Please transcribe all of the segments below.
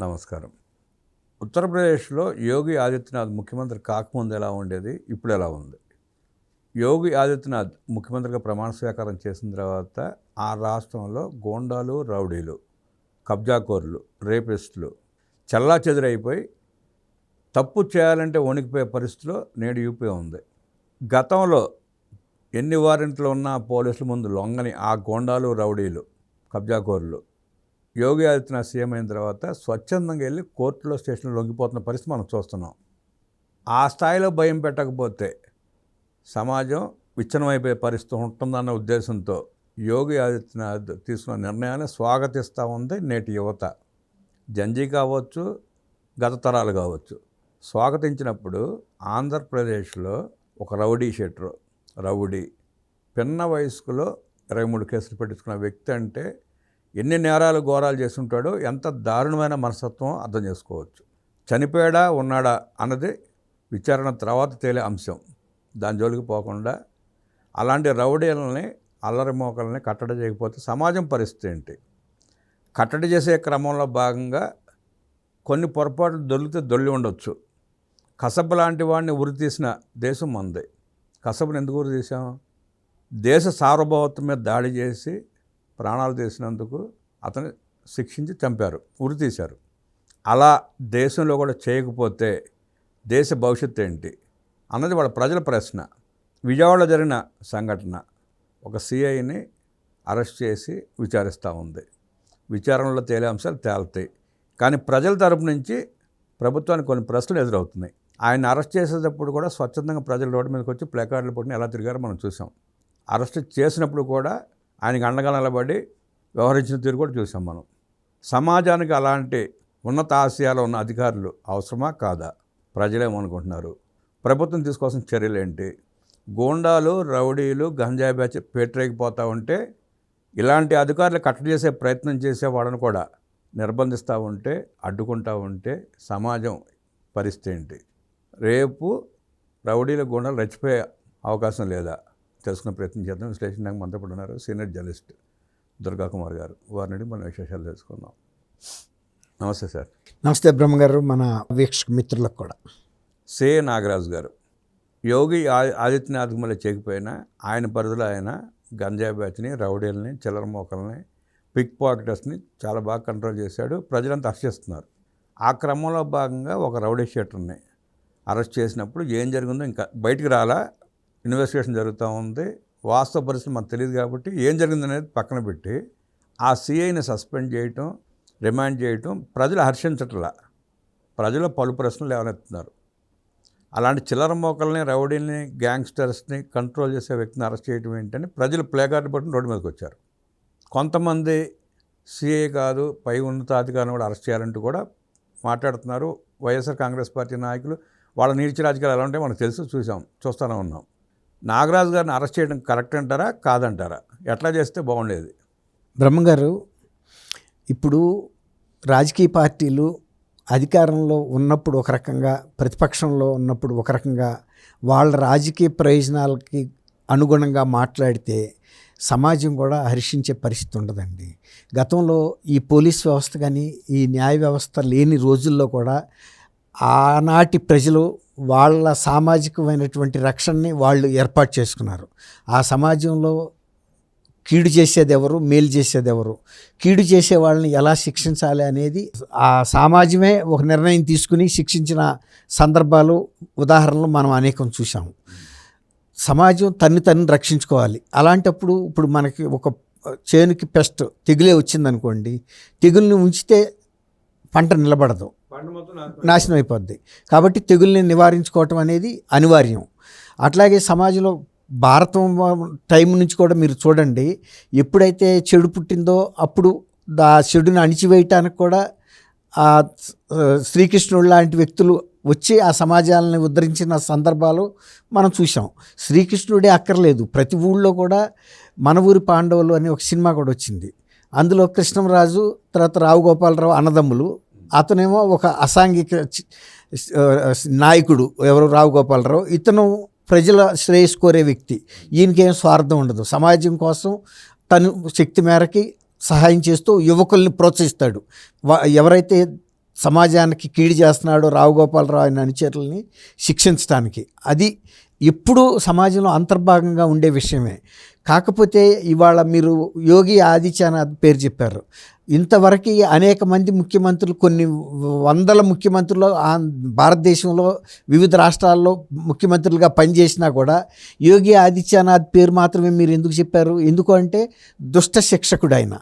నమస్కారం. ఉత్తరప్రదేశ్లో యోగి ఆదిత్యనాథ్ ముఖ్యమంత్రి కాకముందు ఎలా ఉండేది, ఇప్పుడు ఎలా ఉంది? యోగి ఆదిత్యనాథ్ ముఖ్యమంత్రిగా ప్రమాణ స్వీకారం చేసిన తర్వాత ఆ రాష్ట్రంలో గోండాలు, రౌడీలు, కబ్జాకోరులు, రేపిస్టులు చెల్లాచెదురైపోయి తప్పు చేయాలంటే వణికిపోయే పరిస్థితిలో నేడు యూపీ ఉంది. గతంలో ఎన్ని వారెంట్లు ఉన్నా పోలీసుల ముందు లొంగని ఆ గోండాలు, రౌడీలు, కబ్జాకోరులు యోగి ఆదిత్యనాథ్ సీఎం అయిన తర్వాత స్వచ్ఛందంగా వెళ్ళి కోర్టులో స్టేషన్లో లొంగిపోతున్న పరిస్థితి మనం చూస్తున్నాం. ఆ స్థాయిలో భయం పెట్టకపోతే సమాజం విచ్ఛిన్నమైపోయే పరిస్థితి ఉంటుందన్న ఉద్దేశంతో యోగి ఆదిత్యనాథ్ తీసుకున్న నిర్ణయాన్ని స్వాగతిస్తూ ఉంది నేటి యువత. జంజీ కావచ్చు, గత తరాలు కావచ్చు. స్వాగతించినప్పుడు ఆంధ్రప్రదేశ్లో ఒక రౌడీ షీటరు, పిన్న వయస్కులో 23 కేసులు పెట్టించుకున్న వ్యక్తి అంటే ఎన్ని నేరాలు ఘోరాలు చేస్తుంటాడో, ఎంత దారుణమైన మనస్తత్వం అర్థం చేసుకోవచ్చు. చనిపోయాడా ఉన్నాడా అన్నది విచారణ తర్వాత తేలే అంశం. దాని జోలికి పోకుండా అలాంటి రౌడీలని, అల్లరి మోకల్ని కట్టడి చేయకపోతే సమాజం పరిస్థితి ఏంటి? కట్టడి చేసే క్రమంలో భాగంగా కొన్ని పొరపాట్లు దొల్లి ఉండొచ్చు. కసబ్ లాంటి వాడిని ఉరి తీసిన దేశం మనది. కసబ్ని ఎందుకు ఉరి తీసాం? దేశ సార్వభౌమత్వం మీద దాడి చేసి ప్రాణాలు తీసినందుకు అతను శిక్షించి చంపారు, ఉరి తీశారు. అలా దేశంలో కూడా చేయకపోతే దేశ భవిష్యత్తు ఏంటి అన్నది వాళ్ళ ప్రజల ప్రశ్న. విజయవాడలో జరిగిన సంఘటన, ఒక సిఐని అరెస్ట్ చేసి విచారిస్తూ ఉంది. విచారణలో తేలే అంశాలు తేలుతాయి, కానీ ప్రజల తరపు నుంచి ప్రభుత్వానికి కొన్ని ప్రశ్నలు ఎదురవుతున్నాయి. ఆయన అరెస్ట్ చేసేటప్పుడు కూడా స్వచ్ఛందంగా ప్రజలు రోడ్డు మీదకి వచ్చి ప్లకార్డులు పట్టుకుని ఎలా తిరిగారో మనం చూసాం. అరెస్ట్ చేసినప్పుడు కూడా ఆయనకి అండగా నిలబడి వ్యవహరించిన తీరు కూడా చూసాం మనం. సమాజానికి అలాంటి ఉన్నత ఆశయాలు ఉన్న అధికారులు అవసరమా కాదా? ప్రజలేమనుకుంటున్నారు? ప్రభుత్వం తీసుకోవాల్సిన చర్యలు ఏంటి? గోండాలు, రౌడీలు, గంజాయి బ్యాచ్ పేటరేగిపోతూ ఉంటే ఇలాంటి అధికారులు కట్టడి చేసే ప్రయత్నం చేసే వాళ్ళని కూడా నిర్బంధిస్తూ ఉంటే, అడ్డుకుంటూ ఉంటే సమాజం పరిస్థితి ఏంటి? రేపు రౌడీలు, గోండాలు రెచ్చిపోయే అవకాశం లేదా? తెలుసుకునే ప్రయత్నం చేద్దాం. విశ్లేషణకు మనతో ఉన్నారు సీనియర్ జర్నలిస్ట్ దుర్గా కుమార్ గారు. వారిని మన విశేషాలు తెలుసుకుందాం. నమస్తే సార్. నమస్తే బ్రహ్మగారు, మన వీక్షక మిత్రులకు కూడా. సి నాగరాజు గారు, యోగి ఆదిత్యనాథ్ మళ్ళీ చేయకపోయినా ఆయన పరిధిలో ఆయన గంజాయి బ్యాచ్ని, రౌడీలని, చిల్లర మోకల్ని, పిక్ పాకెటర్స్ని చాలా బాగా కంట్రోల్ చేశాడు. ప్రజలంతా హర్షిస్తున్నారు. ఆ క్రమంలో భాగంగా ఒక రౌడీ షీటర్ని అరెస్ట్ చేసినప్పుడు ఏం జరిగిందో ఇంకా బయటికి రాలా. ఇన్వెస్టిగేషన్ జరుగుతూ ఉంది. వాస్తవ పరిస్థితి మనకు తెలియదు కాబట్టి ఏం జరిగిందనేది పక్కన పెట్టి ఆ సిఐని సస్పెండ్ చేయటం, రిమాండ్ చేయటం ప్రజలు హర్షించట్లా. ప్రజలు పలు ప్రశ్నలు లేవనెత్తున్నారు. అలాంటి చిల్లర మోకల్ని, రౌడీని, గ్యాంగ్స్టర్స్ని కంట్రోల్ చేసే వ్యక్తిని అరెస్ట్ చేయడం ఏంటని ప్రజలు ప్లేకార్డు పట్టుకుని రోడ్డు మీదకి వచ్చారు. కొంతమంది సిఐ కాదు పై ఉన్నతాధికారులను కూడా అరెస్ట్ చేయాలంటూ కూడా మాట్లాడుతున్నారు. వైఎస్ఆర్ కాంగ్రెస్ పార్టీ నాయకులు వాళ్ళ నీచ రాజకీయాలు ఎలా ఉంటాయో మనకు తెలుసు, చూస్తూనే ఉన్నాం. నాగరాజు గారిని అరెస్ట్ చేయడం కరెక్ట్ అంటారా, కాదంటారా? ఎట్లా చేస్తే బాగుండేది? బ్రహ్మగారు, ఇప్పుడు రాజకీయ పార్టీలు అధికారంలో ఉన్నప్పుడు ఒక రకంగా, ప్రతిపక్షంలో ఉన్నప్పుడు ఒక రకంగా, వాళ్ళ రాజకీయ ప్రయోజనాలకి అనుగుణంగా మాట్లాడితే సమాజం కూడా హర్షించే పరిస్థితి ఉండదండి. గతంలో ఈ పోలీస్ వ్యవస్థ కానీ, ఈ న్యాయ వ్యవస్థ లేని రోజుల్లో కూడా ఆనాటి ప్రజలు వాళ్ళ సామాజికమైనటువంటి రక్షణని వాళ్ళు ఏర్పాటు చేసుకున్నారు. ఆ సమాజంలో కీడు చేసేది ఎవరు, మేలు చేసేది ఎవరు, కీడు చేసే వాళ్ళని ఎలా శిక్షించాలి అనేది ఆ సమాజమే ఒక నిర్ణయం తీసుకుని శిక్షించిన సందర్భాలు, ఉదాహరణలు మనం అనేకం చూసాము. సమాజం తన్ని రక్షించుకోవాలి. అలాంటప్పుడు ఇప్పుడు మనకి ఒక చేనుకి పెస్ట్ తెగులే వచ్చిందనుకోండి, తెగుల్ని ఉంచితే పంట నిలబడదు, నాశనం అయిపోద్ది. కాబట్టి తెగుల్ని నివారించుకోవటం అనేది అనివార్యం. అట్లాగే సమాజంలో భారతం టైం నుంచి కూడా మీరు చూడండి, ఎప్పుడైతే చెడు పుట్టిందో అప్పుడు ఆ చెడుని అణిచివేయటానికి కూడా ఆ శ్రీకృష్ణుడు లాంటి వ్యక్తులు వచ్చి ఆ సమాజాలని ఉద్ధరించిన సందర్భాలు మనం చూసాం. శ్రీకృష్ణుడే అక్కర్లేదు, ప్రతి ఊళ్ళో కూడా మన ఊరి పాండవులు అని ఒక సినిమా కూడా వచ్చింది. అందులో కృష్ణరాజు, తర్వాత రావు గోపాలరావు అన్నదమ్ములు. అతనేమో ఒక అసాంఘిక నాయకుడు, ఎవరు, రావు గోపాలరావు. ఇతను ప్రజల శ్రేయస్సు కోరే వ్యక్తి. ఈయనకేం స్వార్థం ఉండదు. సమాజం కోసం తను శక్తి మేరకి సహాయం చేస్తూ యువకుల్ని ప్రోత్సహిస్తాడు. ఎవరైతే సమాజానికి కీడు చేస్తున్నాడు రావు గోపాలరావు ఆయన అనుచరుల్ని శిక్షించడానికి. అది ఎప్పుడూ సమాజంలో అంతర్భాగంగా ఉండే విషయమే. కాకపోతే ఇవాళ మీరు యోగి ఆదిత్యనాథ్ పేరు చెప్పారు. ఇంతవరకు అనేక మంది ముఖ్యమంత్రులు, కొన్ని వందల ముఖ్యమంత్రులు భారతదేశంలో వివిధ రాష్ట్రాల్లో ముఖ్యమంత్రులుగా పనిచేసినా కూడా యోగి ఆదిత్యనాథ్ పేరు మాత్రమే మీరు ఎందుకు చెప్పారు? ఎందుకు అంటే దుష్ట శిక్షకుడు ఆయన.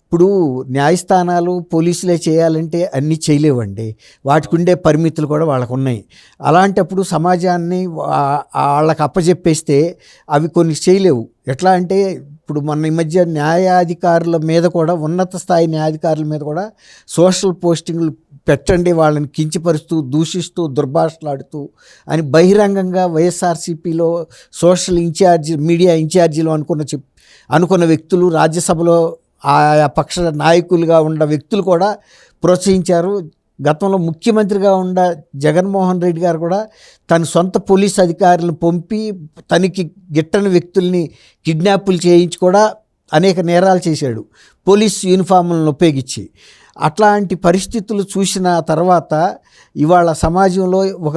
ఇప్పుడు న్యాయస్థానాలు పోలీసులే చేయాలంటే అన్నీ చేయలేవండి, వాటికి ఉండే పరిమితులు కూడా వాళ్ళకు ఉన్నాయి. అలాంటప్పుడు సమాజాన్ని వాళ్ళకి అప్పచెప్పేస్తే అవి కొన్ని చేయలేవు. ఎట్లా అంటే ఇప్పుడు మొన్న ఈ మధ్య న్యాయాధికారుల మీద కూడా, ఉన్నత స్థాయి న్యాయాధికారుల మీద కూడా సోషల్ పోస్టింగ్లు పెట్టండి, వాళ్ళని కించపరుస్తూ దూషిస్తూ దుర్భాషలాడుతూ అని బహిరంగంగా వైఎస్ఆర్సీపీలో సోషల్ ఇన్ఛార్జి, మీడియా ఇన్ఛార్జీలు అనుకున్న వ్యక్తులు, రాజ్యసభలో ఆయా పక్ష నాయకులుగా ఉన్న వ్యక్తులు కూడా ప్రోత్సహించారు. గతంలో ముఖ్యమంత్రిగా ఉన్న జగన్మోహన్ రెడ్డి గారు కూడా తన సొంత పోలీస్ అధికారులను పంపి తనకి గిట్టని వ్యక్తుల్ని కిడ్నాపులు చేయించి కూడా అనేక నేరాలు చేశాడు పోలీస్ యూనిఫామ్లను ఉపయోగించి. అట్లాంటి పరిస్థితులు చూసిన తర్వాత ఇవాళ సమాజంలో ఒక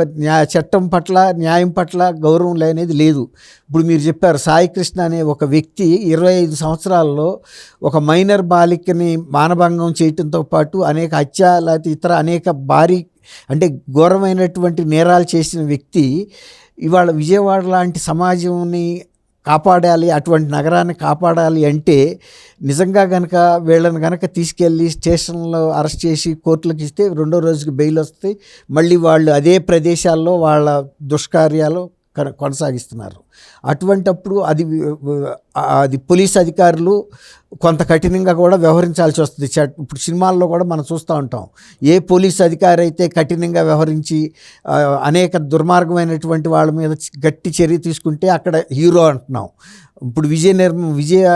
చట్టం పట్ల, న్యాయం పట్ల గౌరవం లేనేది లేదు. ఇప్పుడు మీరు చెప్పారు సాయి కృష్ణ అనే ఒక వ్యక్తి 25 సంవత్సరాల్లో ఒక మైనర్ బాలికని మానభంగం చేయటంతో పాటు అనేక హత్య లేకపోతే ఇతర అనేక భారీ అంటే ఘోరమైనటువంటి నేరాలు చేసిన వ్యక్తి ఇవాళ విజయవాడ లాంటి సమాజంని కాపాడాలి, అటువంటి నగరాన్ని కాపాడాలి అంటే నిజంగా కనుక వీళ్ళని కనుక తీసుకెళ్ళి స్టేషన్లో అరెస్ట్ చేసి కోర్టులకు ఇస్తే రెండో రోజుకి బెయిల్ వస్తే మళ్ళీ వాళ్ళు అదే ప్రదేశాల్లో వాళ్ళ దుష్కార్యాలు కొనసాగిస్తున్నారు. అటువంటప్పుడు అది పోలీస్ అధికారులు కొంత కఠినంగా కూడా వ్యవహరించాల్సి వస్తుంది. ఇప్పుడు సినిమాల్లో కూడా మనం చూస్తూ ఉంటాం, ఏ పోలీస్ అధికారి అయితే కఠినంగా వ్యవహరించి అనేక దుర్మార్గమైనటువంటి వాళ్ళ మీద గట్టి చర్య తీసుకుంటే అక్కడ హీరో అంటున్నాం. ఇప్పుడు విజయ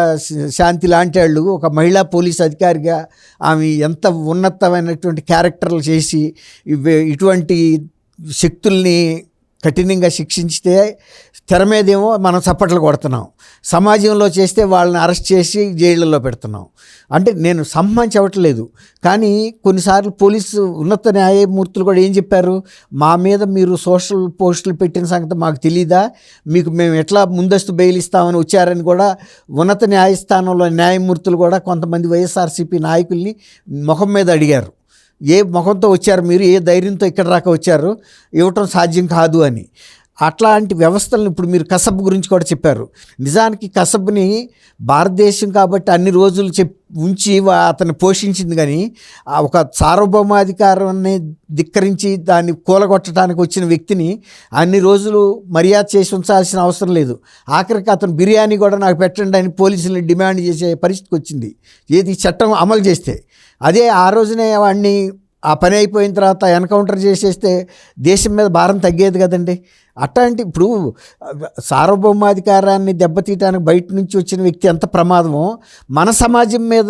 శాంతి లాంటి వాళ్ళు ఒక మహిళా పోలీస్ అధికారిగా ఆమె ఎంత ఉన్నతమైనటువంటి క్యారెక్టర్లు చేసి ఇటువంటి శక్తుల్ని కఠినంగా శిక్షించితే తెర మీదేమో మనం చప్పట్లు కొడుతున్నాం, సమాజంలో చేస్తే వాళ్ళని అరెస్ట్ చేసి జైళ్ళల్లో పెడుతున్నాం. అంటే నేను సంబంధించవట్లేదు, కానీ కొన్నిసార్లు పోలీసు ఉన్నత న్యాయమూర్తులు కూడా ఏం చెప్పారు, మా మీద మీరు సోషల్ పోస్టులు పెట్టిన సంగతి మాకు తెలీదా, మీకు మేము ఎట్లా ముందస్తు బెయిల్ ఇస్తామని వచ్చారని కూడా ఉన్నత న్యాయస్థానంలో న్యాయమూర్తులు కూడా కొంతమంది వైఎస్ఆర్సీపీ నాయకుల్ని ముఖం మీద అడిగారు. ఏ ముఖంతో వచ్చారు మీరు, ఏ ధైర్యంతో ఇక్కడ దాకా వచ్చారు, ఇవ్వటం సాధ్యం కాదు అని. అట్లాంటి వ్యవస్థలను ఇప్పుడు మీరు కసబ్ గురించి కూడా చెప్పారు. నిజానికి కసబ్ని భారతదేశం కాబట్టి అన్ని రోజులు ఉంచి అతను పోషించింది, కానీ ఒక సార్వభౌమాధికారాన్ని ధిక్కరించి దాన్ని కూలగొట్టడానికి వచ్చిన వ్యక్తిని అన్ని రోజులు మర్యాద చేసి ఉంచాల్సిన అవసరం లేదు. ఆఖరికి అతను బిర్యానీ కూడా నాకు పెట్టండి అని పోలీసుల్ని డిమాండ్ చేసే పరిస్థితికి వచ్చింది, ఏది చట్టం అమలు చేస్తే. అదే ఆ రోజునే వాడిని ఆ పని అయిపోయిన తర్వాత ఎన్కౌంటర్ చేసేస్తే దేశం మీద భారం తగ్గేది కదండి. అట్లాంటి ఇప్పుడు సార్వభౌమాధికారాన్ని దెబ్బతీయడానికి బయట నుంచి వచ్చిన వ్యక్తి ఎంత ప్రమాదమో, మన సమాజం మీద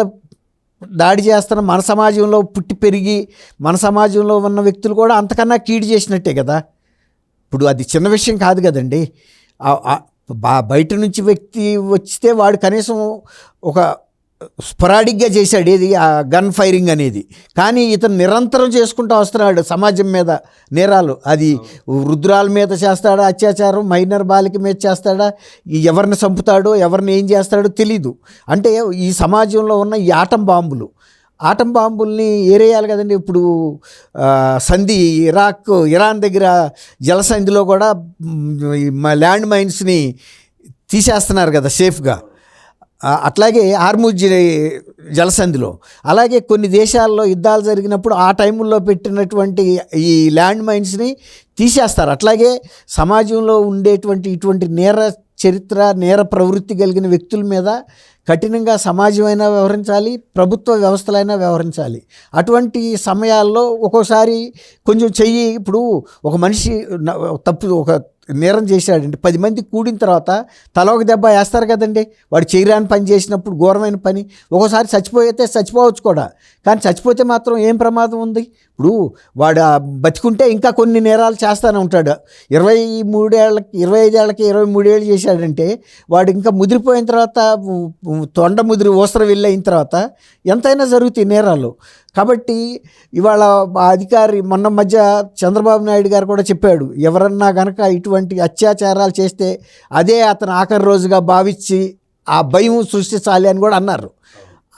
దాడి చేస్తున్న, మన సమాజంలో పుట్టి పెరిగి మన సమాజంలో ఉన్న వ్యక్తులు కూడా అంతకన్నా కీడు చేసినట్టే కదా. ఇప్పుడు అది చిన్న విషయం కాదు కదండి. బయట నుంచి వ్యక్తి వచ్చితే వాడు కనీసం ఒక స్పొరాడిక్గా చేశాడు ఏది ఆ గన్ ఫైరింగ్ అనేది, కానీ ఇతను నిరంతరం చేసుకుంటూ వస్తున్నాడు సమాజం మీద నేరాలు. అది వృద్ధురాల మీద చేస్తాడా అత్యాచారం, మైనర్ బాలిక మీద చేస్తాడా, ఎవరిని చంపుతాడో ఎవరిని ఏం చేస్తాడో తెలీదు. అంటే ఈ సమాజంలో ఉన్న ఈ ఆటం బాంబుల్ని ఏరేయాలి కదండి. ఇప్పుడు ఇరాన్ దగ్గర జలసంధిలో కూడా ల్యాండ్ మైన్స్ని తీసేస్తున్నారు కదా సేఫ్గా. అట్లాగే హార్ముజ్ జలసంధిలో, అలాగే కొన్ని దేశాల్లో యుద్ధాలు జరిగినప్పుడు ఆ టైంలో పెట్టినటువంటి ఈ ల్యాండ్ మైన్స్ని తీసేస్తారు. అట్లాగే సమాజంలో ఉండేటువంటి ఇటువంటి నేర చరిత్ర, నేర ప్రవృత్తి కలిగిన వ్యక్తుల మీద కఠినంగా సమాజమైనా వ్యవహరించాలి, ప్రభుత్వ వ్యవస్థలైనా వ్యవహరించాలి. అటువంటి సమయాల్లో ఒక్కోసారి కొంచెం ఇప్పుడు ఒక మనిషి ఒక నేరం చేశాడంటే 10 మంది కూడిన తర్వాత తల ఒక దెబ్బ వేస్తారు కదండి. వాడు చేయరాని పని చేసినప్పుడు, ఘోరమైన పని, ఒక్కోసారి చచ్చిపోవచ్చు కూడా. కానీ చచ్చిపోతే మాత్రం ఏం ప్రమాదం ఉంది? ఇప్పుడు వాడు బతికుంటే ఇంకా కొన్ని నేరాలు చేస్తూనే ఉంటాడు. 25 ఏళ్ళకి 23 ఏళ్ళు చేశాడంటే వాడు ఇంకా ముదిరిపోయిన తర్వాత, తొండ ముదిరి ఊసర వెళ్ళయిన తర్వాత ఎంతైనా జరుగుతాయి నేరాలు. కాబట్టి ఇవాళ ఆ అధికారి మొన్న మధ్య చంద్రబాబు నాయుడు గారు కూడా చెప్పాడు, ఎవరన్నా గనక ఇటువంటి అత్యాచారాలు చేస్తే అదే అతను ఆఖరి రోజుగా భావించి ఆ భయం సృష్టించాలి అని కూడా అన్నారు.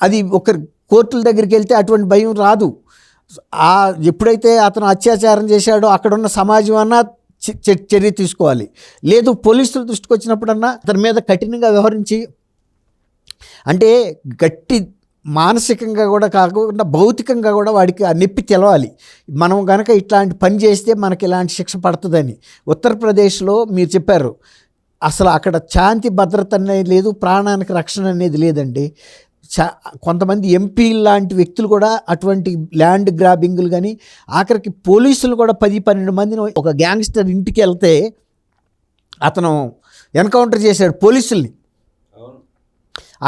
అది ఒకరి కోర్టుల దగ్గరికి వెళ్తే అటువంటి భయం రాదు. ఎప్పుడైతే అతను అత్యాచారం చేశాడో అక్కడున్న సమాజం అన్నా చర్య తీసుకోవాలి. లేదు పోలీసుల దృష్టికి వచ్చినప్పుడన్నా అతని మీద కఠినంగా వ్యవహరించి, అంటే గట్టి మానసికంగా కూడా కాకుండా భౌతికంగా కూడా వాడికి ఆ నొప్పి తెలవాలి. మనం కనుక ఇట్లాంటి పని చేస్తే మనకి ఇలాంటి శిక్ష పడుతుందని. ఉత్తరప్రదేశ్లో మీరు చెప్పారు, అసలు అక్కడ శాంతి భద్రత అనేది లేదు, ప్రాణానికి రక్షణ అనేది లేదండి. కొంతమంది ఎంపీ లాంటి వ్యక్తులు కూడా అటువంటి ల్యాండ్ గ్రాబింగ్లు కానీ, ఆఖరికి పోలీసులు కూడా 10-12 మందిని ఒక గ్యాంగ్స్టర్ ఇంటికి వెళ్తే అతను ఎన్కౌంటర్ చేశాడు పోలీసుల్ని.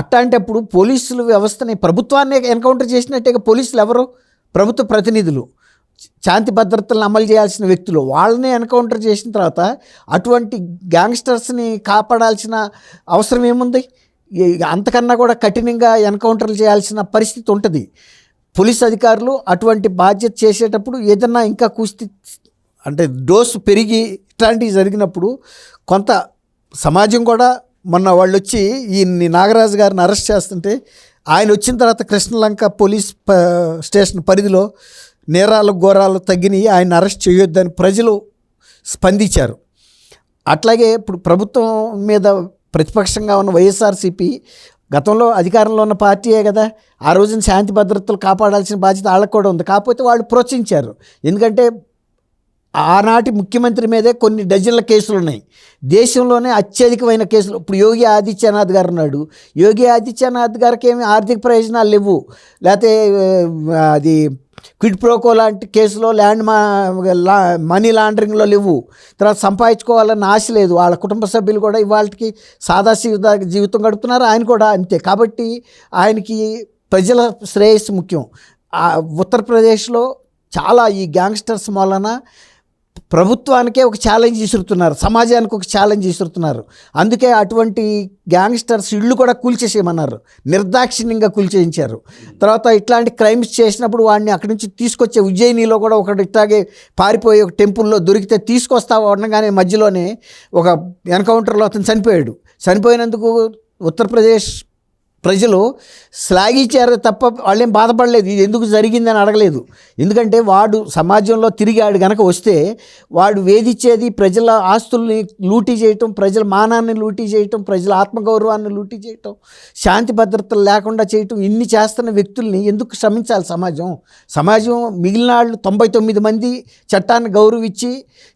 అట్లాంటప్పుడు పోలీసుల వ్యవస్థని, ప్రభుత్వాన్ని ఎన్కౌంటర్ చేసినట్టే పోలీసులు ఎవరు? ప్రభుత్వ ప్రతినిధులు, శాంతి భద్రతలను అమలు చేయాల్సిన వ్యక్తులు. వాళ్ళని ఎన్కౌంటర్ చేసిన తర్వాత అటువంటి గ్యాంగ్స్టర్స్ని కాపాడాల్సిన అవసరం ఏముంది? అంతకన్నా కూడా కఠినంగా ఎన్కౌంటర్లు చేయాల్సిన పరిస్థితి ఉంటుంది. పోలీస్ అధికారులు అటువంటి బాధ్యత చేసేటప్పుడు ఏదన్నా ఇంకా కుస్తీ అంటే డోసు పెరిగి ఇట్లాంటివి జరిగినప్పుడు కొంత సమాజం కూడా, మొన్న వాళ్ళు వచ్చి ఈ నాగరాజు గారిని అరెస్ట్ చేస్తుంటే ఆయన వచ్చిన తర్వాత కృష్ణలంక పోలీస్ స్టేషన్ పరిధిలో నేరాలు ఘోరాలు తగ్గినాయి, ఆయన అరెస్ట్ చేయొద్దని ప్రజలు స్పందించారు. అట్లాగే ఇప్పుడు ప్రభుత్వం మీద ప్రతిపక్షంగా ఉన్న వైఎస్ఆర్సీపీ గతంలో అధికారంలో ఉన్న పార్టీయే కదా, ఆ రోజున శాంతి భద్రతలు కాపాడాల్సిన బాధ్యత వాళ్ళకు కూడా ఉంది. కాకపోతే వాళ్ళు ప్రోత్సహించారు. ఎందుకంటే ఆనాటి ముఖ్యమంత్రి మీదే కొన్ని డజన్ల కేసులు ఉన్నాయి, దేశంలోనే అత్యధికమైన కేసులు. ఇప్పుడు యోగి ఆదిత్యనాథ్ గారు ఉన్నాడు, యోగి ఆదిత్యనాథ్ గారికి ఏమి ఆర్థిక ప్రయోజనాలు లేవు, లేకపోతే అది క్విడ్ ప్రోకో లాంటి కేసులో మనీ లాండరింగ్లో లేవు, తర్వాత సంపాదించుకోవాలన్న ఆశ లేదు. వాళ్ళ కుటుంబ సభ్యులు కూడా ఇవాళకి సాదాసీదా జీవితం గడుపుతున్నారు, ఆయన కూడా అంతే. కాబట్టి ఆయనకి ప్రజల శ్రేయస్సు ముఖ్యం. ఉత్తరప్రదేశ్లో చాలా ఈ గ్యాంగ్స్టర్స్ వలన ప్రభుత్వానికే ఒక ఛాలెంజ్ విసురుతున్నారు, సమాజానికి ఒక ఛాలెంజ్ విసురుతున్నారు. అందుకే అటువంటి గ్యాంగ్స్టర్స్ ఇళ్ళు కూడా కూల్చేసేయమన్నారు, నిర్దాక్షిణ్యంగా కూల్చేయించారు. తర్వాత ఇట్లాంటి క్రైమ్స్ చేసినప్పుడు వాడిని అక్కడి నుంచి తీసుకొచ్చే ఉజ్జయినిలో కూడా ఒకటి ఇట్లాగే పారిపోయి ఒక టెంపుల్లో దొరికితే తీసుకొస్తా ఉండగానే మధ్యలోనే ఒక ఎన్కౌంటర్లో అతను చనిపోయాడు. చనిపోయినందుకు ఉత్తరప్రదేశ్ ప్రజలు శ్లాఘించారు తప్ప వాళ్ళేం బాధపడలేదు, ఇది ఎందుకు జరిగిందని అడగలేదు. ఎందుకంటే వాడు సమాజంలో తిరిగాడు గనక వస్తే వాడు వేధించేది ప్రజల ఆస్తుల్ని లూటీ చేయటం, ప్రజల మానాన్ని లూటీ చేయటం, ప్రజల ఆత్మగౌరవాన్ని లూటీ చేయటం, శాంతి భద్రతలు లేకుండా చేయటం, ఇన్ని చేస్తున్న వ్యక్తుల్ని ఎందుకు క్షమించాలి సమాజం? మిగిలిన వాళ్ళు 99 మంది చట్టాన్ని గౌరవించి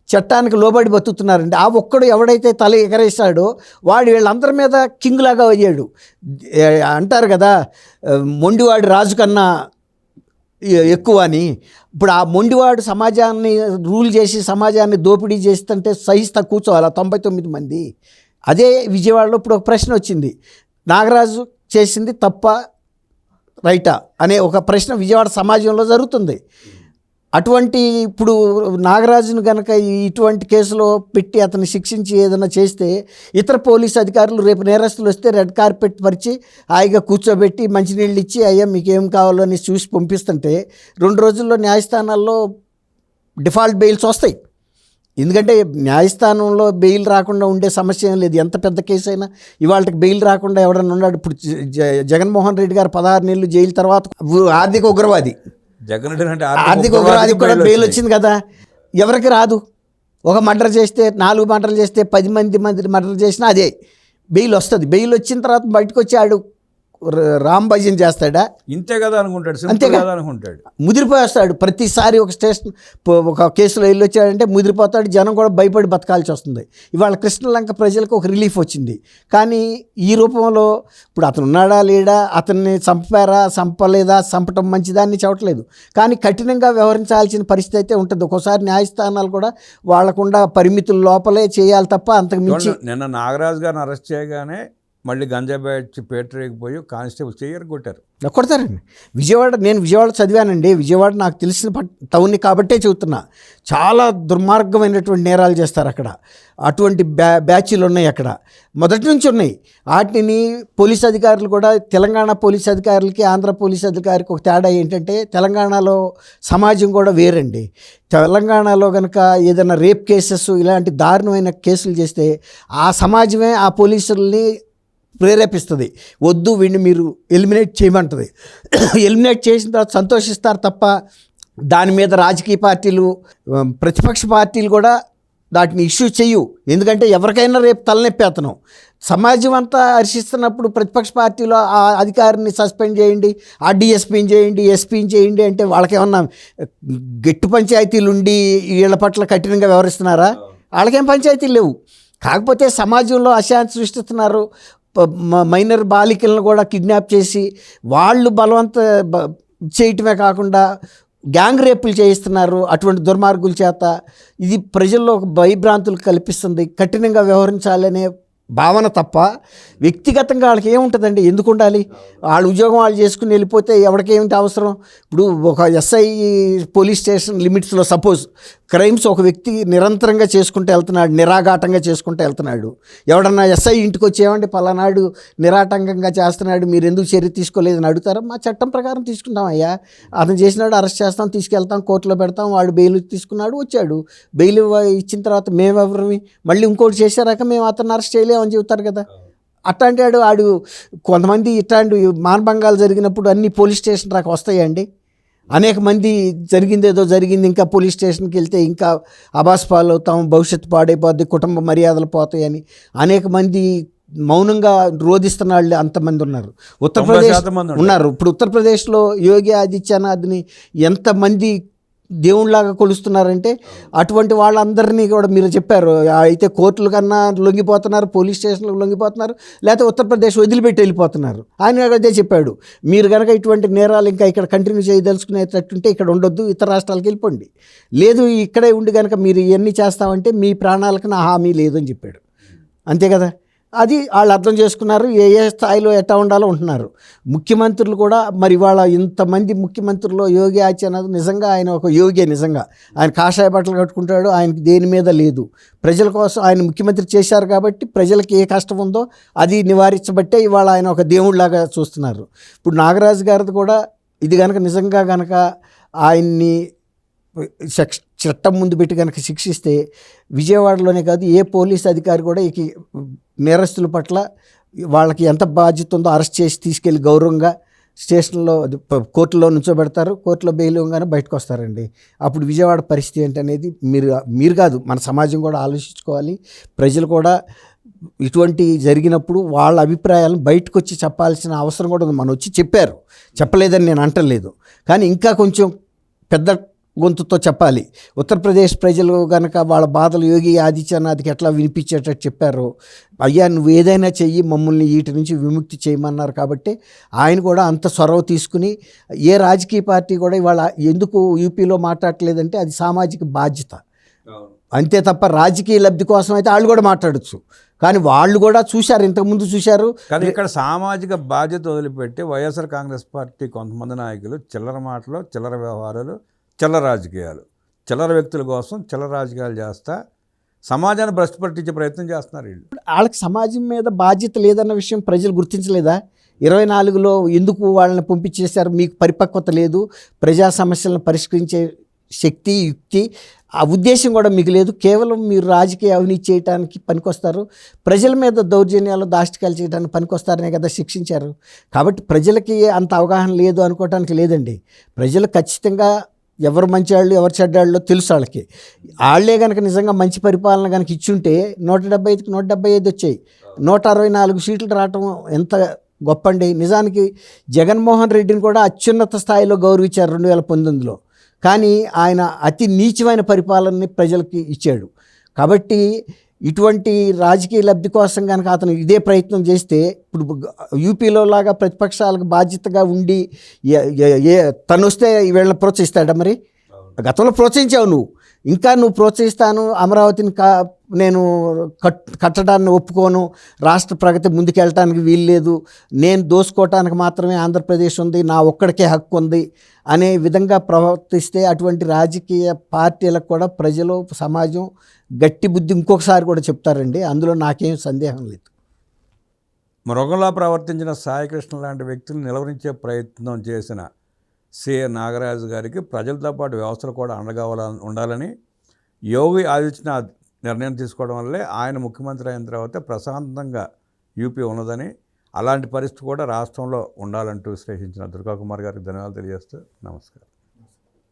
చట్టానికి లోబడి బతుకుతున్నారండి. ఆ ఒక్కడు ఎవడైతే తల ఎగరేశాడో వాడు వీళ్ళందరి మీద కింగ్లాగా అయ్యాడు. అంటారు కదా, మొండివాడు రాజు కన్నా ఎక్కువ అని. ఇప్పుడు ఆ మొండివాడు సమాజాన్ని రూల్ చేసి సమాజాన్ని దోపిడీ చేస్తుంటే సహిస్తా కూర్చోవాలి 99 మంది. అదే విజయవాడలో ఇప్పుడు ఒక ప్రశ్న వచ్చింది, నాగరాజు చేసింది తప్ప రైటా అనే ఒక ప్రశ్న విజయవాడ సమాజంలో జరుగుతుంది. అటువంటి ఇప్పుడు నాగరాజును కనుక ఇటువంటి కేసులో పెట్టి అతన్ని శిక్షించి ఏదైనా చేస్తే ఇతర పోలీసు అధికారులు రేపు నేరస్తులు వస్తే రెడ్ కార్పెట్ పరిచి హాయిగా కూర్చోబెట్టి మంచినీళ్ళు ఇచ్చి అయ్యా మీకు ఏం కావాలో అని చూసి పంపిస్తుంటే 2 రోజుల్లో న్యాయస్థానాల్లో డిఫాల్ట్ బెయిల్స్ వస్తాయి. ఎందుకంటే న్యాయస్థానంలో బెయిల్ రాకుండా ఉండే సమస్య ఏం లేదు. ఎంత పెద్ద కేసు అయినా ఇవాళకి బెయిల్ రాకుండా ఎవడన్నా ఉన్నాడు? ఇప్పుడు జగన్మోహన్ రెడ్డి గారు 16 నెలలు జైలు తర్వాత ఆర్థిక ఉగ్రవాది, ఆర్థిక ఉగ్రవాది కూడా బెయిల్ వచ్చింది కదా. ఎవరికి రాదు? ఒక మర్డర్ చేస్తే 4 మర్డర్లు చేస్తే 10 మంది మర్డర్ చేసినా అదే బెయిల్ వస్తుంది. బెయిల్ వచ్చిన తర్వాత బయటకు వచ్చి ఆడు రామ్ భజన్ చేస్తాడా? ఇంతే కదా అనుకుంటాడు, అంతే కదా అనుకుంటాడు. ముదిరిపోయి వస్తాడు. ప్రతిసారి ఒక కేసులో వెళ్ళి వచ్చాడంటే ముదిరిపోతాడు. జనం కూడా భయపడి బతకాల్సి వస్తుంది. ఇవాళ కృష్ణలంక ప్రజలకు ఒక రిలీఫ్ వచ్చింది. కానీ ఈ రూపంలో ఇప్పుడు అతను ఉన్నాడా లేడా, అతన్ని చంపారా చంపలేదా, చంపటం మంచిదాన్ని చెప్పట్లేదు. కానీ కఠినంగా వ్యవహరించాల్సిన పరిస్థితి అయితే ఉంటుంది. ఒక్కోసారి న్యాయస్థానాలు కూడా వాళ్ళకుండా పరిమితుల లోపలే చేయాలి తప్ప అంతకు మించి. నిన్న నాగరాజు గారిని అరెస్ట్ చేయగానే మళ్ళీ గంజా బ్యాచ్ పేటరేగిపోయి కానిస్టేబుల్ చెయ్యరు కొట్టారు. కొడతారండి. నేను విజయవాడ చదివానండి. విజయవాడ నాకు తెలిసిన టౌన్ని కాబట్టే చెబుతున్నా. చాలా దుర్మార్గమైనటువంటి నేరాలు చేస్తారు అక్కడ. అటువంటి బ్యాచ్లు ఉన్నాయి అక్కడ, మొదటి నుంచి ఉన్నాయి. వాటిని పోలీస్ అధికారులు కూడా, తెలంగాణ పోలీస్ అధికారులకి ఆంధ్ర పోలీస్ అధికారికి ఒక తేడా ఏంటంటే, తెలంగాణలో సమాజం కూడా వేరండి. తెలంగాణలో కనుక ఏదైనా రేప్ కేసెస్ ఇలాంటి దారుణమైన కేసులు చేస్తే ఆ సమాజమే ఆ పోలీసుల్ని ప్రేరేపిస్తుంది, వద్దు వీడిని మీరు ఎలిమినేట్ చేయమంటుంది. ఎలిమినేట్ చేసిన తర్వాత సంతోషిస్తారు తప్ప దాని మీద రాజకీయ పార్టీలు, ప్రతిపక్ష పార్టీలు కూడా వాటిని ఇష్యూ చెయ్యు. ఎందుకంటే ఎవరికైనా రేపు తలనొప్పి. సమాజం అంతా హర్షిస్తున్నప్పుడు ప్రతిపక్ష పార్టీలో ఆ అధికారిని సస్పెండ్ చేయండి, ఆ డిఎస్పీని చేయండి, ఎస్పీని చేయండి అంటే వాళ్ళకేమన్నా గట్టి పంచాయతీలు ఉండి వీళ్ళ పట్ల కఠినంగా వ్యవహరిస్తున్నారా? వాళ్ళకేం పంచాయతీలు లేవు. కాకపోతే సమాజంలో అశాంతి సృష్టిస్తున్నారు. మైనర్ బాలికలను కూడా కిడ్నాప్ చేసి వాళ్ళు బలవంత చేయటమే కాకుండా గ్యాంగ్ రేపులు చేయిస్తున్నారు అటువంటి దుర్మార్గుల చేత. ఇది ప్రజల్లో ఒక భయభ్రాంతులు కల్పిస్తుంది. కఠినంగా వ్యవహరించాలనే భావన తప్ప వ్యక్తిగతంగా వాళ్ళకి ఏముంటుందండి? ఎందుకు ఉండాలి? వాళ్ళ ఉద్యోగం వాళ్ళు చేసుకుని వెళ్ళిపోతే ఎవరికేమిటి అవసరం? ఇప్పుడు ఒక ఎస్ఐ పోలీస్ స్టేషన్ లిమిట్స్లో సపోజ్ క్రైమ్స్ ఒక వ్యక్తి నిరంతరంగా చేసుకుంటూ వెళ్తున్నాడు, నిరాఘాటంగా చేసుకుంటూ వెళ్తున్నాడు. ఎవడన్నా ఎస్ఐ ఇంటికి వచ్చేవండి పలానాడు నిరాటంకంగా చేస్తున్నాడు, మీరు ఎందుకు చర్య తీసుకోలేదని అడుగుతారా? మా చట్టం ప్రకారం తీసుకుంటాం అయ్యా, అతను చేసినాడు అరెస్ట్ చేస్తాం, తీసుకెళ్తాం, కోర్టులో పెడతాం, వాడు బెయిల్ తీసుకున్నాడు వచ్చాడు. బెయిల్ ఇచ్చిన తర్వాత మేమెవరిని మళ్ళీ ఇంకోటి చేశారాక మేము అతను అరెస్ట్ చేయలేమని చెబుతారు కదా. అట్లాంటి ఆడు కొంతమంది ఇట్లాంటి మానభంగాలు జరిగినప్పుడు అన్ని పోలీస్ స్టేషన్ దాకా వస్తాయండి. అనేక మంది జరిగింది ఇంకా పోలీస్ స్టేషన్కి వెళ్తే ఇంకా అబాస్పాలు అవుతాం, భవిష్యత్తు పాడైపోద్ది, కుటుంబ మర్యాదలు పోతాయని అనేక మంది మౌనంగా రోధిస్తున్న వాళ్ళు అంతమంది ఉన్నారు. ఉత్తరప్రదేశ్ ఉన్నారు. ఇప్పుడు ఉత్తరప్రదేశ్లో యోగి ఆదిత్యనాథ్ని ఎంతమంది దేవుళ్ళలాగా కొలుస్తున్నారంటే అటువంటి వాళ్ళందరినీ కూడా మీరు చెప్పారు. అయితే కోర్టుల కన్నా లొంగిపోతున్నారు, పోలీస్ స్టేషన్లకు లొంగిపోతున్నారు, లేకపోతే ఉత్తరప్రదేశ్ వదిలిపెట్టి వెళ్ళిపోతున్నారు. ఆయన అదే చెప్పాడు, మీరు కనుక ఇటువంటి నేరాలు ఇంకా ఇక్కడ కంటిన్యూ చేయదలుచుకునేటట్టుంటే ఇక్కడ ఉండొద్దు, ఇతర రాష్ట్రాలకు వెళ్ళిపోండి. లేదు ఇక్కడే ఉండి కనుక మీరు ఇవన్నీ చేస్తామంటే మీ ప్రాణాలకు నా హామీ లేదు అని చెప్పాడు. అంతే కదా. అది వాళ్ళు అర్థం చేసుకున్నారు. ఏ స్థాయిలో ఎట్లా ఉండాలో ఉంటున్నారు. ముఖ్యమంత్రులు కూడా మరి ఇవాళ ఇంతమంది ముఖ్యమంత్రుల్లో యోగి ఆదిత్యనాథ్ నిజంగా ఆయన ఒక యోగి. నిజంగా ఆయన కాషాయ బట్టలు కట్టుకుంటాడు, ఆయనకి దేని మీద లేదు. ప్రజల కోసం ఆయన ముఖ్యమంత్రి చేశారు కాబట్టి ప్రజలకు ఏ కష్టం ఉందో అది నివారించబట్టే ఇవాళ ఆయన ఒక దేవుడిలాగా చూస్తున్నారు. ఇప్పుడు నాగరాజు గారిది కూడా ఇది కనుక నిజంగా కనుక ఆయన్ని చట్టం ముందు పెట్టి కనుక శిక్షిస్తే విజయవాడలోనే కాదు ఏ పోలీస్ అధికారి కూడా ఈ నేరస్తుల పట్ల వాళ్ళకి ఎంత బాధ్యత ఉందో అరెస్ట్ చేసి తీసుకెళ్ళి గౌరవంగా స్టేషన్లో కోర్టులో నుంచోబెడతారు. కోర్టులో బెయిల్ ఇవ్వగానే బయటకు వస్తారండి. అప్పుడు విజయవాడ పరిస్థితి ఏంటనేది మీరు కాదు మన సమాజం కూడా ఆలోచించుకోవాలి. ప్రజలు కూడా ఇటువంటి జరిగినప్పుడు వాళ్ళ అభిప్రాయాలను బయటకు వచ్చి చెప్పాల్సిన అవసరం కూడా ఉంది. మనం వచ్చి చెప్పారు, చెప్పలేదని నేను అంటలేదు, కానీ ఇంకా కొంచెం పెద్ద గొంతుతో చెప్పాలి. ఉత్తరప్రదేశ్ ప్రజలు కనుక వాళ్ళ బాధలు యోగి ఆదిత్యనాథ్కి ఎట్లా వినిపించేటట్టు చెప్పారో, అయ్యా నువ్వు ఏదైనా చెయ్యి మమ్మల్ని వీటి నుంచి విముక్తి చేయమన్నారు కాబట్టి ఆయన కూడా అంత చొరవ తీసుకుని ఏ రాజకీయ పార్టీ కూడా ఇవాళ ఎందుకు యూపీలో మాట్లాడలేదంటే అది సామాజిక బాధ్యత అంతే తప్ప రాజకీయ లబ్ధి కోసం అయితే వాళ్ళు కూడా మాట్లాడచ్చు. కానీ వాళ్ళు కూడా చూశారు, ఇంతకుముందు చూశారు. కానీ ఇక్కడ సామాజిక బాధ్యత వదిలిపెట్టి వైఎస్ఆర్ కాంగ్రెస్ పార్టీ కొంతమంది నాయకులు చిల్లర మాటలు, చిల్లర వ్యవహారాలు, చిల్లర రాజకీయాలు, చిల్లర వ్యక్తుల కోసం చిల్లర రాజకీయాలు చేస్తా సమాజాన్ని భ్రష్టు పట్టించే ప్రయత్నం చేస్తున్నారు. వీళ్ళు వాళ్ళకి సమాజం మీద బాధ్యత లేదన్న విషయం ప్రజలు గుర్తించలేదా? 24లో ఎందుకు వాళ్ళని పంపించేశారు? మీకు పరిపక్వత లేదు, ప్రజా సమస్యలను పరిష్కరించే శక్తి, యుక్తి, ఆ ఉద్దేశం కూడా మీకు లేదు. కేవలం మీరు రాజకీయ అవినీతి చేయడానికి పనికొస్తారు, ప్రజల మీద దౌర్జన్యాలు దాష్టికాలు చేయడానికి పనికొస్తారనే కదా శిక్షించారు. కాబట్టి ప్రజలకి అంత అవగాహన లేదు అనుకోవటానికి లేదండి. ప్రజలు ఖచ్చితంగా ఎవరు మంచివాళ్ళు ఎవరు చెడ్డాళ్ళో తెలుసు వాళ్ళకి. వాళ్ళే కనుక నిజంగా మంచి పరిపాలన కనుక ఇచ్చుంటే 175కి 175 వచ్చాయి, 164 సీట్లు రావటం ఎంత గొప్ప అండి. నిజానికి జగన్మోహన్ రెడ్డిని కూడా అత్యున్నత స్థాయిలో గౌరవించారు 2019లో, కానీ ఆయన అతి నీచమైన పరిపాలనని ప్రజలకి ఇచ్చాడు. కాబట్టి ఇటువంటి రాజకీయ లబ్ధి కోసం కనుక అతను ఇదే ప్రయత్నం చేస్తే ఇప్పుడు యూపీలో లాగా ప్రతిపక్షాలకు బాధ్యతగా ఉండి తను వస్తే వీళ్ళని ప్రోత్సహిస్తాడా? మరి గతంలో ప్రోత్సహించావు నువ్వు, ఇంకా నువ్వు ప్రోత్సహిస్తాను, అమరావతిని నేను కట్టడాన్ని ఒప్పుకోను, రాష్ట్ర ప్రగతి ముందుకెళ్ళటానికి వీల్లేదు, నేను దోసుకోవటానికి మాత్రమే ఆంధ్రప్రదేశ్ ఉంది, నా ఒక్కడికే హక్కు ఉంది అనే విధంగా ప్రవర్తిస్తే అటువంటి రాజకీయ పార్టీలకు కూడా ప్రజలు, సమాజం గట్టి బుద్ధి ఇంకొకసారి కూడా చెప్తారండి. అందులో నాకేం సందేహం లేదు. మృగంలా ప్రవర్తించిన సాయికృష్ణ లాంటి వ్యక్తులను నిలవరించే ప్రయత్నం చేసిన సిఏ నాగరాజు గారికి ప్రజలతో పాటు వ్యవస్థలు కూడా అండగా ఉండాలని యోగి ఆదిత్యనాథ్ నిర్ణయం తీసుకోవడం వల్లే ఆయన ముఖ్యమంత్రి అయిన తర్వాత ప్రశాంతంగా యూపీ ఉన్నదని, అలాంటి పరిస్థితి కూడా రాష్ట్రంలో ఉండాలంటూ విశ్లేషించిన దుర్గాకుమార్ గారికి ధన్యవాదాలు తెలియజేస్తూ నమస్కారం.